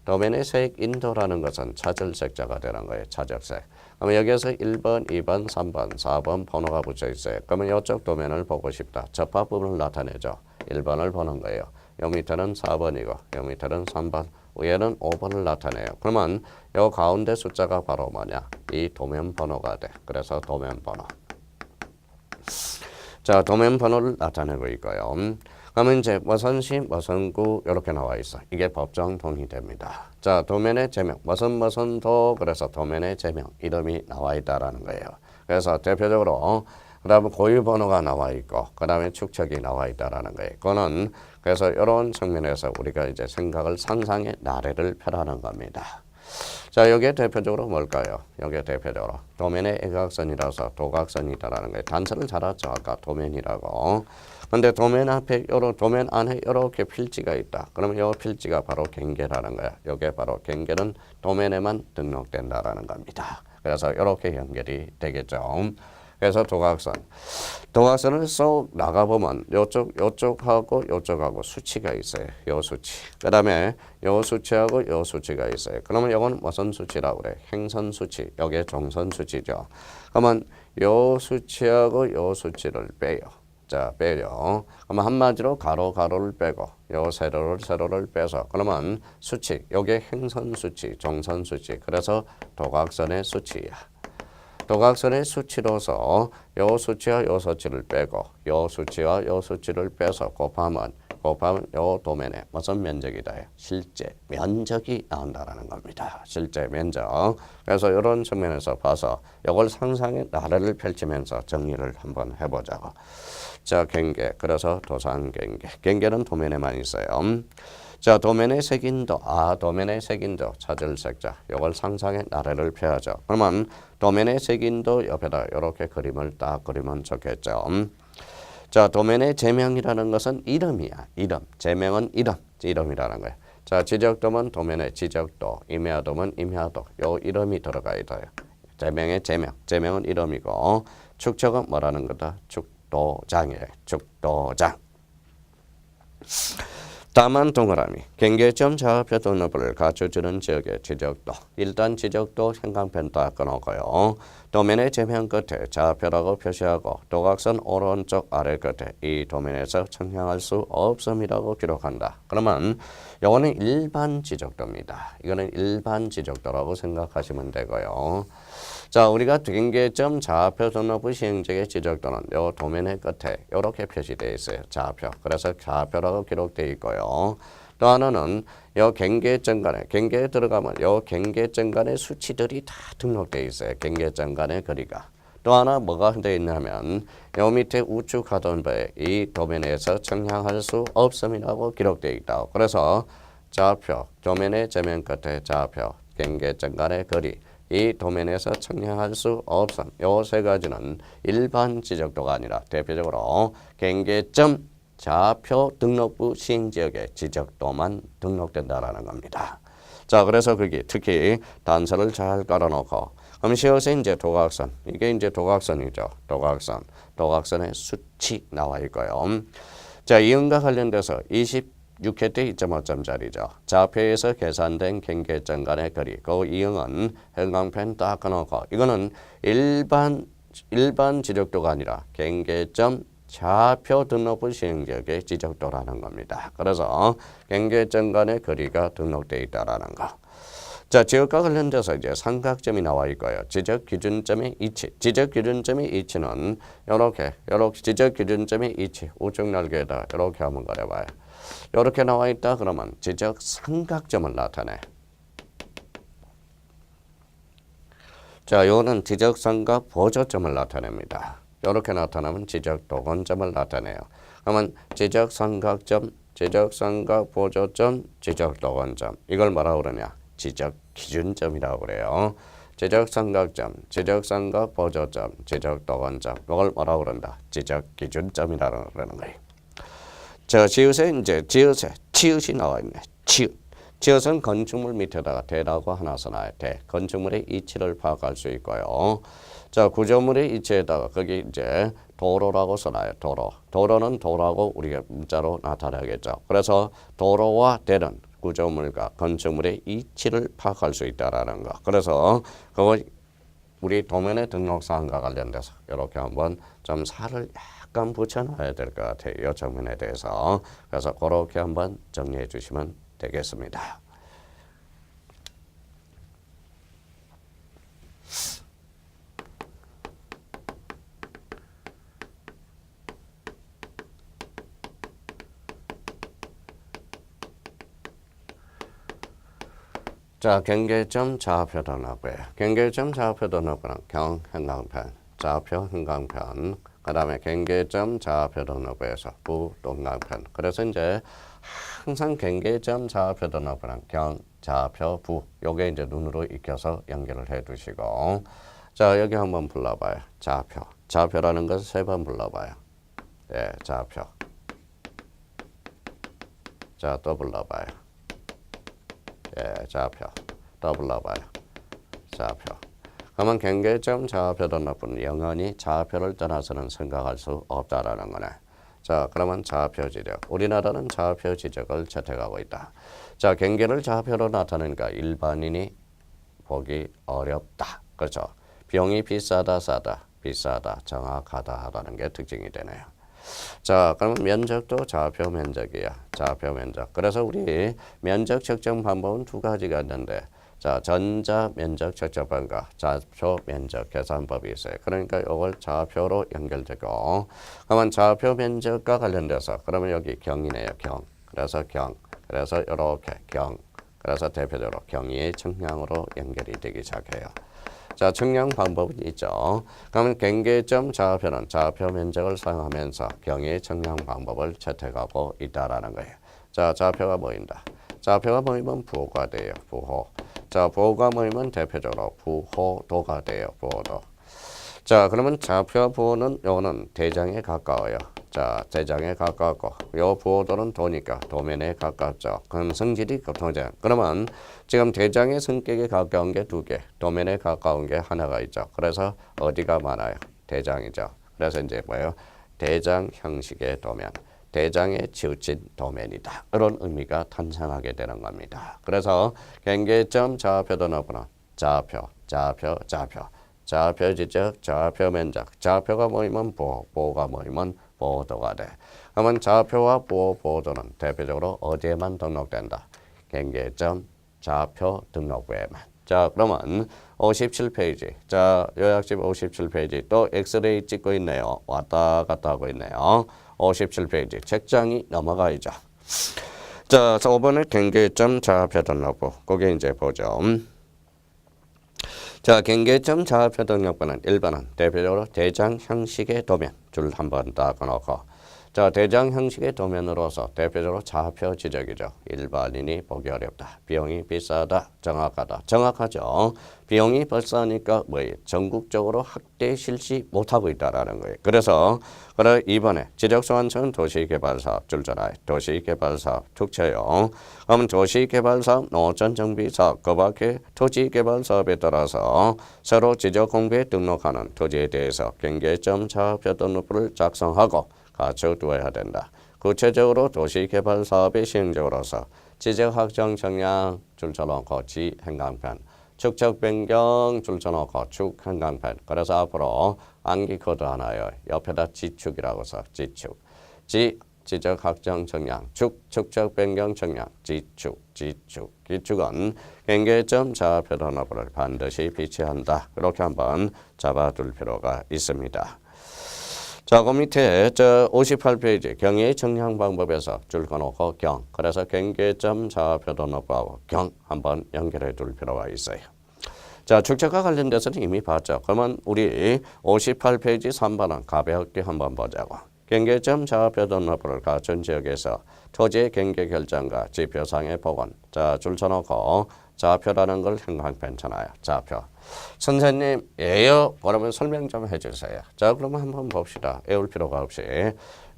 도면의 색인도라는 것은 차절색자가 되는 거예요. 차절색. 그러면 여기에서 1번, 2번, 3번, 4번 번호가 붙여 있어요. 그러면 이쪽 도면을 보고 싶다. 접합 부분을 나타내죠. 1번을 보는 거예요. 요 밑에는 4번이고 요 밑에는 3번. 위에는 5번을 나타내요. 그러면 요 가운데 숫자가 바로 뭐냐? 이 도면 번호가 돼. 그래서 도면 번호. 자, 도면 번호를 나타내고 있고요. 그러면 이제 무슨시, 무슨구 이렇게 나와 있어. 이게 법정 동의됩니다. 자, 도면의 제명, 무슨도 그래서 도면의 제명 이름이 나와 있다라는 거예요. 그래서 대표적으로 그다음에 고유 번호가 나와 있고 그다음에 축척이 나와 있다라는 거예요. 그거는 그래서 이런 측면에서 우리가 이제 생각을 상상의 나래를 펴라는 겁니다. 자, 여기에 대표적으로 뭘까요? 여기에 대표적으로 도면의 애각선이라서 도각선이다라는 거예요. 단서를 잘 알았죠? 아까 도면이라고. 근데 도면 앞에 도면 안에 이렇게 필지가 있다. 그러면 이 필지가 바로 경계라는 거야. 이게 바로 경계는 도면에만 등록된다라는 겁니다. 그래서 이렇게 연결이 되겠죠. 그래서 도각선을 쏙 나가보면 요쪽하고 수치가 있어요. 요 수치. 그 다음에 요 수치하고 요 수치가 있어요. 그러면 이건 무슨 수치라고 그래? 행선 수치. 여기에 종선 수치죠. 그러면 요 수치하고 요 수치를 빼요. 자, 빼요. 그러면 한마디로 가로를 빼고 요 세로를 빼서 그러면 수치. 여기에 행선 수치, 종선 수치. 그래서 도각선의 수치야. 도각선의 수치로서 요 수치와 요 수치를 빼고 요 수치와 요 수치를 빼서 곱하면 요 도면에 무슨 면적이다. 실제 면적이 나온다라는 겁니다. 실제 면적. 그래서 이런 측면에서 봐서 이걸 상상의 나래를 펼치면서 정리를 한번 해보자고. 자, 경계. 그래서 도산경계. 경계는 도면에만 있어요. 자, 도면의 색인도. 도면의 색인도. 차절색자. 이걸 상상의 나래를 펴야죠. 그러면 도면의 색인도 옆에다 이렇게 그림을 딱 그리면 좋겠죠. 자, 도면의 제명이라는 것은 이름이야. 이름. 제명은 이름이라는 거예요. 자, 지적도면 도면의 지적도. 임야도면 임야도. 요 이름이 들어가야 돼요. 제명의 제명. 제명은 이름이고 축척은 뭐라는 거다? 축도장이에요. 축도장. 다만 동그라미. 경계점 좌표 등록을 갖춰주는 지역의 지적도. 일단 지적도 형광펜 딱 꺼놓고요. 도면의 제명 끝에 좌표라고 표시하고 도각선 오른쪽 아래 끝에 이 도면에서 청량할 수 없음이라고 기록한다. 그러면 이거는 일반 지적도입니다. 이거는 일반 지적도라고 생각하시면 되고요. 자, 우리가 경계점 좌표 등록부 시행적의 지적도는 요 도면의 끝에 이렇게 표시되어 있어요. 좌표. 그래서 좌표라고 기록되어 있고요. 또 하나는 요 경계점 간에 경계에 들어가면 요 경계점 간의 수치들이 다 등록되어 있어요. 경계점 간의 거리가. 또 하나 뭐가 되어 있냐면 요 밑에 우측하던 바에 이 도면에서 청량할 수 없음이라고 기록되어 있다. 그래서 좌표, 도면의 제면 끝에 좌표, 경계점 간의 거리 이 도면에서 청량할 수 없음. 요 세 가지는 일반 지적도가 아니라 대표적으로 경계점 좌표 등록부 시행지역의 지적도만 등록된다라는 겁니다. 자, 그래서 거기 특히 단서를 잘 깔아놓고 그럼 시옷에 이제 도각선, 이게 이제 도각선이죠. 도각선의 수칙 나와 있고요. 자, 이응과 관련돼서 26회 때 2.5점짜리죠. 좌표에서 계산된 경계점 간의 거리. 그 이응은 형광펜 딱 꺼놓고 이거는 일반 지적도가 아니라 경계점 좌표 등록부 시행지역의 지적도라는 겁니다. 그래서 경계점 간의 거리가 등록되어 있다라는 거. 자, 지역과 관련돼서 이제 삼각점이 나와 있고요. 지적 기준점의 위치. 지적 기준점의 위치는 이렇게 지적 기준점의 위치 우측 날개에다 이렇게 한번 그려봐요. 이렇게 나와 있다 그러면 지적 삼각점을 나타내. 자, 이거는 지적 삼각 보조점을 나타냅니다. 이렇게 나타나면 지적 도건점을 나타내요. 그러면 지적 삼각점, 지적 삼각 보조점, 지적 도건점. 이걸 뭐라고 그러냐? 지적 기준점이라고 그래요. 지적 삼각점, 지적 삼각 보조점, 지적 도건점. 이걸 뭐라고 그런다? 지적 기준점이라고 그러는 거예요. 저 지읒에 이제 치읒이 나와 있네. 치읒은 건축물 밑에다가 대라고 하나 써놔야 돼. 건축물의 위치를 파악할 수 있고요. 자, 구조물의 위치에다가 거기 이제 도로라고 써놔요. 도로는 도라고 우리가 문자로 나타내겠죠. 그래서 도로와 대는 구조물과 건축물의 위치를 파악할 수 있다라는 거. 그래서 그거 우리 도면의 등록사항과 관련돼서 이렇게 한번 좀 살을 약간 붙여놔야 될 것 같아요. 이 정면에 대해서. 그래서 그렇게 한번 정리해 주시면 되겠습니다. 자, 경계점 좌표 등록부예요. 경계점 좌표 등록부는 경형광펜, 좌표 형광펜, 그 다음에 경계점 좌표 등록부에서 부동광펜. 그래서 이제 항상 경계점 좌표 등록부는 경, 좌표, 부. 요게 이제 눈으로 익혀서 연결을 해 두시고. 자, 여기 한번 불러봐요. 좌표. 좌표라는 것을 3번 불러봐요. 예, 좌표. 자, 또 불러봐요. 예, 좌표. 또 불러봐요. 좌표. 그러면 경계점 좌표 등록부는 영원히 좌표를 떠나서는 생각할 수 없다라는 거네. 자, 그러면 좌표 지적. 우리나라는 좌표 지적을 채택하고 있다. 자, 경계를 좌표로 나타내니까 일반인이 보기 어렵다. 그렇죠? 비용이 비싸다, 싸다, 비싸다, 정확하다라는 게 특징이 되네요. 자, 그러면 면적도 좌표 면적이야. 좌표 면적. 그래서 우리 면적 측정 방법은 2가지가 있는데, 자, 전자 면적 측정법과 좌표 면적 계산법이 있어요. 그러니까 이걸 좌표로 연결되고, 그러면 좌표 면적과 관련돼서 그러면 여기 경이네요. 경. 그래서 경. 그래서 이렇게 경. 그래서 대표적으로 경이의 측량으로 연결이 되기 시작해요. 자, 측량 방법이 있죠. 그러면 경계점 좌표는 좌표 면적을 사용하면서 경의 측량 방법을 채택하고 있다라는 거예요. 자, 좌표가 보인다. 좌표가 보이면 부호가 돼요. 부호. 자, 부호가 보이면 대표적으로 부호도가 돼요. 부호도. 자, 그러면 좌표와 부호는 요거는 대장에 가까워요. 자, 대장에 가깝고 요 부호도는 도니까 도면에 가깝죠. 그럼 성질이 도장. 그러면 지금 대장의 성격에 가까운 게 2개, 도면에 가까운 게 하나가 있죠. 그래서 어디가 많아요? 대장이죠. 그래서 이제 뭐예요? 대장 형식의 도면. 대장에 치우친 도면이다. 이런 의미가 탄생하게 되는 겁니다. 그래서 경계점 좌표 등록부는 좌표, 좌표, 좌표. 좌표 지적, 좌표 면적. 좌표가 모이면 부호, 부호가 모이면 보호도가 돼. 그러면 좌표와 부호, 보호도는 대표적으로 어디에만 등록된다? 경계점 좌표 등록부에만. 자, 그러면 57페이지. 자, 요약집 57페이지. 또 엑스레이 찍고 있네요. 왔다 갔다 하고 있네요. 57페이지. 책장이 넘어가야죠. 자, 5번에 경계점 좌표 등록부. 그게 이제 보죠. 자, 경계점 좌표 등록부는 1번은 대표적으로 대장 형식의 도면 줄 한번 딱 놓고, 자, 대장 형식의 도면으로서 대표적으로 좌표 지적이죠. 일반인이 보기 어렵다. 비용이 비싸다. 정확하다. 정확하죠. 비용이 비싸니까 전국적으로 확대 실시 못하고 있다라는 거예요. 그래서 이번에 지적소환청은 도시개발사업 줄잖아요. 도시개발사업 축쳐요. 그럼 도시개발사업, 노천정비사업, 그 밖에 토지개발사업에 따라서 서로 지적공부에 등록하는 토지에 대해서 경계점 좌표 등록부를 작성하고 갖춰두어야 된다. 구체적으로 도시개발사업의 시행적으로서 지적확정 정량 줄쳐놓고 지행강편, 축척변경 줄쳐놓고 축행강편. 그래서 앞으로 암기코드 하나요. 옆에다 지축이라고 써. 지축. 지적확정 정량, 축척변경 정량, 지축. 기축은 경계점 좌표 등록부를 반드시 비치한다. 그렇게 한번 잡아둘 필요가 있습니다. 자, 그 밑에 58페이지 경의 정량 방법에서 줄 꺼놓고 경. 그래서 경계점 좌표 등록부하고 경 한번 연결해 둘 필요가 있어요. 자, 축척과 관련돼서는 이미 봤죠. 그러면 우리 58페이지 3번은 가볍게 한번 보자고. 경계점 좌표 등록부를 갖춘 지역에서 토지의 경계 결정과 지표상의 복원. 자, 줄 쳐놓고 좌표라는 걸 행강편잖아요. 좌표. 선생님, 그러면 설명 좀 해주세요. 자, 그러면 한번 봅시다. 외울 필요가 없이.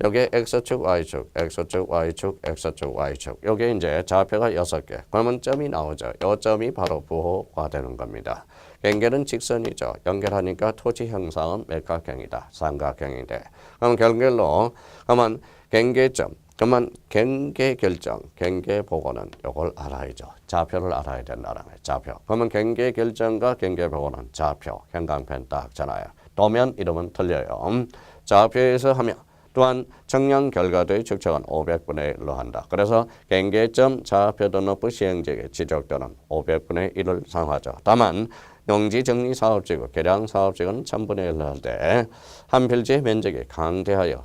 여기 X축, Y축, X축, Y축, X축, Y축. 여기 이제 좌표가 6개. 그러면 점이 나오죠. 이 점이 바로 부호가 되는 겁니다. 경계는 직선이죠. 연결하니까 토지 형상은 맥각형이다. 삼각형인데. 그럼 결결로, 그러면 경계점. 그러면 경계 결정, 경계 보고는 이걸 알아야죠. 좌표를 알아야 된다는 거예요. 좌표. 그러면 경계 결정과 경계 보고는 좌표, 형광펜 딱잖아요. 도면 이름은 틀려요. 좌표에서 하면 또한 정량 결과도의 측정은 500분의 1로 한다. 그래서 경계점 좌표 등록부 시행지역에 지적되는 500분의 1을 사용하죠. 다만 농지정리사업지구, 계량사업지구는 1000분의 1을 할 때 한 필지의 면적이 강대하여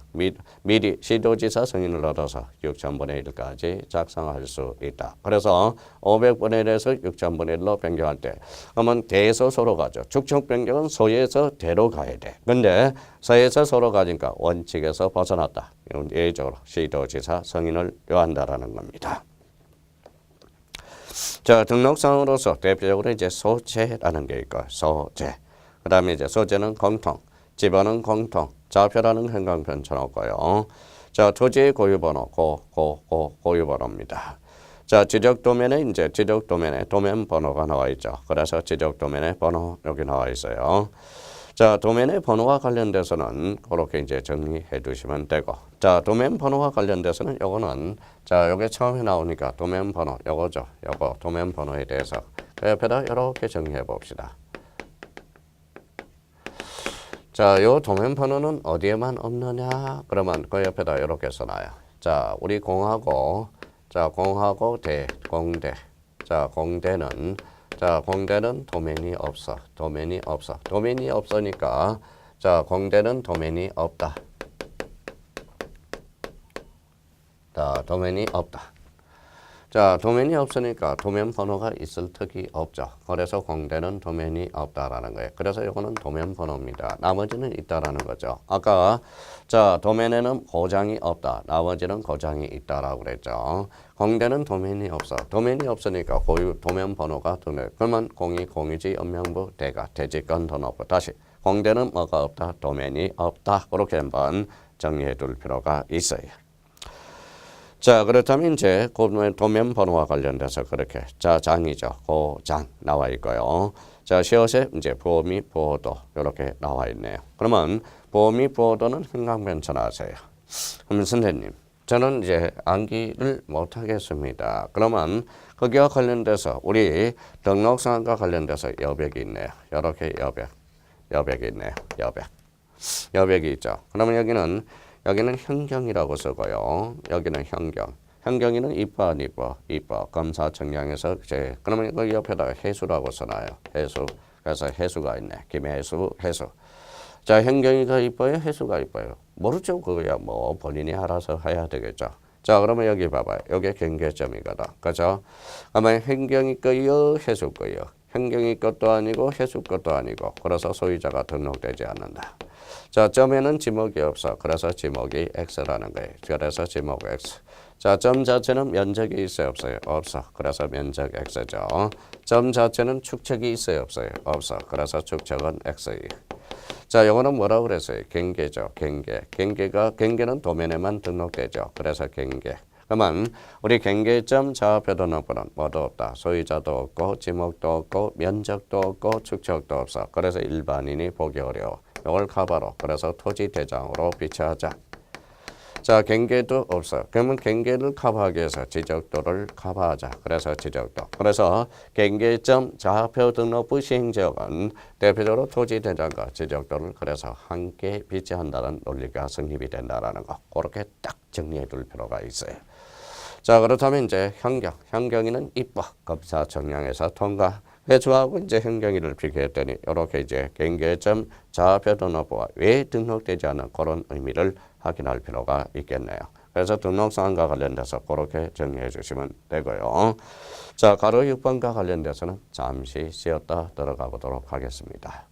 미리 시도지사 승인을 얻어서 6000분의 1까지 작성할 수 있다. 그래서 500분의 1에서 6000분의 1로 변경할 때 그러면 대에서 서로 가죠. 축척 변경은 소에서 대로 가야 돼. 근데 서에서 서로 가니까 원칙에서 벗어났다. 이건 예외적으로 시도지사 승인을 요한다라는 겁니다. 자, 등록상으로서 대표적으로 이제 소재라는 게 있고, 소재. 그 다음에 이제 소재는 공통, 지번은 공통, 좌표라는 행강편 쳐놓고요. 자, 토지의 고유번호, 고유번호입니다. 자, 지적도면에 이제 지적도면에 도면 번호가 나와 있죠. 그래서 지적도면의 번호 여기 나와 있어요. 자, 도면의 번호와 관련돼서는 그렇게 이제 정리해 두시면 되고, 자, 도면 번호와 관련돼서는 요거는 자, 요게 처음에 나오니까 도면 번호 요거죠. 요거 도면 번호에 대해서 그 옆에다 이렇게 정리해 봅시다. 자, 요 도면 번호는 어디에만 없느냐? 그러면 그 옆에다 이렇게 써놔요. 자, 우리 공하고 공대. 자, 공대는 도면이 없어. 도면이 없으니까 자, 공대는 도면이 없다. 자, 도면이 없다. 자, 도면이 없으니까 도면 번호가 있을 턱이 없죠. 그래서 공대는 도면이 없다라는 거예요. 그래서 이거는 도면 번호입니다. 나머지는 있다라는 거죠. 아까 자, 도면에는 고장이 없다. 나머지는 고장이 있다라고 그랬죠. 공대는 도면이 없어. 도면이 없으니까 고유 도면 번호가 드네. 그러면 공이 공유지 읍명부 대가 대지권 등록부. 다시 공대는 뭐가 없다. 도면이 없다. 그렇게 한번 정리해 둘 필요가 있어요. 자, 그렇다면 이제 도면 번호와 관련돼서 그렇게 자, 장이죠. 고장 나와 있고요. 자, 시옷에 이제 부호 및 부호도 이렇게 나와 있네요. 그러면 부호 및 부호도는 행강변 전하세요. 그러면 선생님, 저는 이제 암기를 못 하겠습니다. 그러면 거기와 관련돼서 우리 등록상과 관련돼서 여백이 있네요. 이렇게 여백이 있네요. 여백이 있죠. 그러면 여기는 현경이라고 쓰고요. 여기는 현경. 현경이는 이뻐 안 이뻐? 이뻐. 검사청량에서 이제 그러면 그 옆에다가 해수라고 써놔요. 해수. 그래서 해수가 있네. 김해수, 해수. 자, 현경이가 이뻐요? 해수가 이뻐요? 모르죠. 그거야 뭐 본인이 알아서 해야 되겠죠. 자, 그러면 여기 봐봐요. 여기 경계점이거든. 그죠? 아마 현경이 거요, 해수 거요. 현경이 것도 아니고 해수 것도 아니고. 그래서 소유자가 등록되지 않는다. 자, 점에는 지목이 없어. 그래서 지목이 X라는 거예요. 그래서 지목 X. 자, 점 자체는 면적이 있어요, 없어요? 없어. 그래서 면적 X죠. 점 자체는 축척이 있어요, 없어요? 없어. 그래서 축척은 X. 자, 요거는 뭐라고 그랬어요? 경계죠. 경계는 도면에만 등록되죠. 그래서 경계. 그러면 우리 경계점 좌표 등록부는 뭐도 없다. 소유자도 없고 지목도 없고 면적도 없고 축척도 없어. 그래서 일반인이 보기 어려워. 이걸 커버로. 그래서 토지 대장으로 비치하자. 자, 경계도 없어. 그러면 경계를 커버하기 위해서 지적도를 커버하자. 그래서 지적도. 그래서 경계점 좌표 등록부 시행지역은 대표적으로 토지 대장과 지적도를 그래서 함께 비치한다는 논리가 성립이 된다라는 거. 그렇게 딱 정리해 둘 필요가 있어요. 자, 그렇다면 이제 현경이는 입법 검사 정량에서 통과. 회수하고 이제 현경이를 비교했더니 이렇게 이제 경계점 좌표 등록부가 왜 등록되지 않은 그런 의미를 확인할 필요가 있겠네요. 그래서 등록사항과 관련돼서 그렇게 정리해 주시면 되고요. 자, 가로 6번과 관련돼서는 잠시 쉬었다 들어가 보도록 하겠습니다.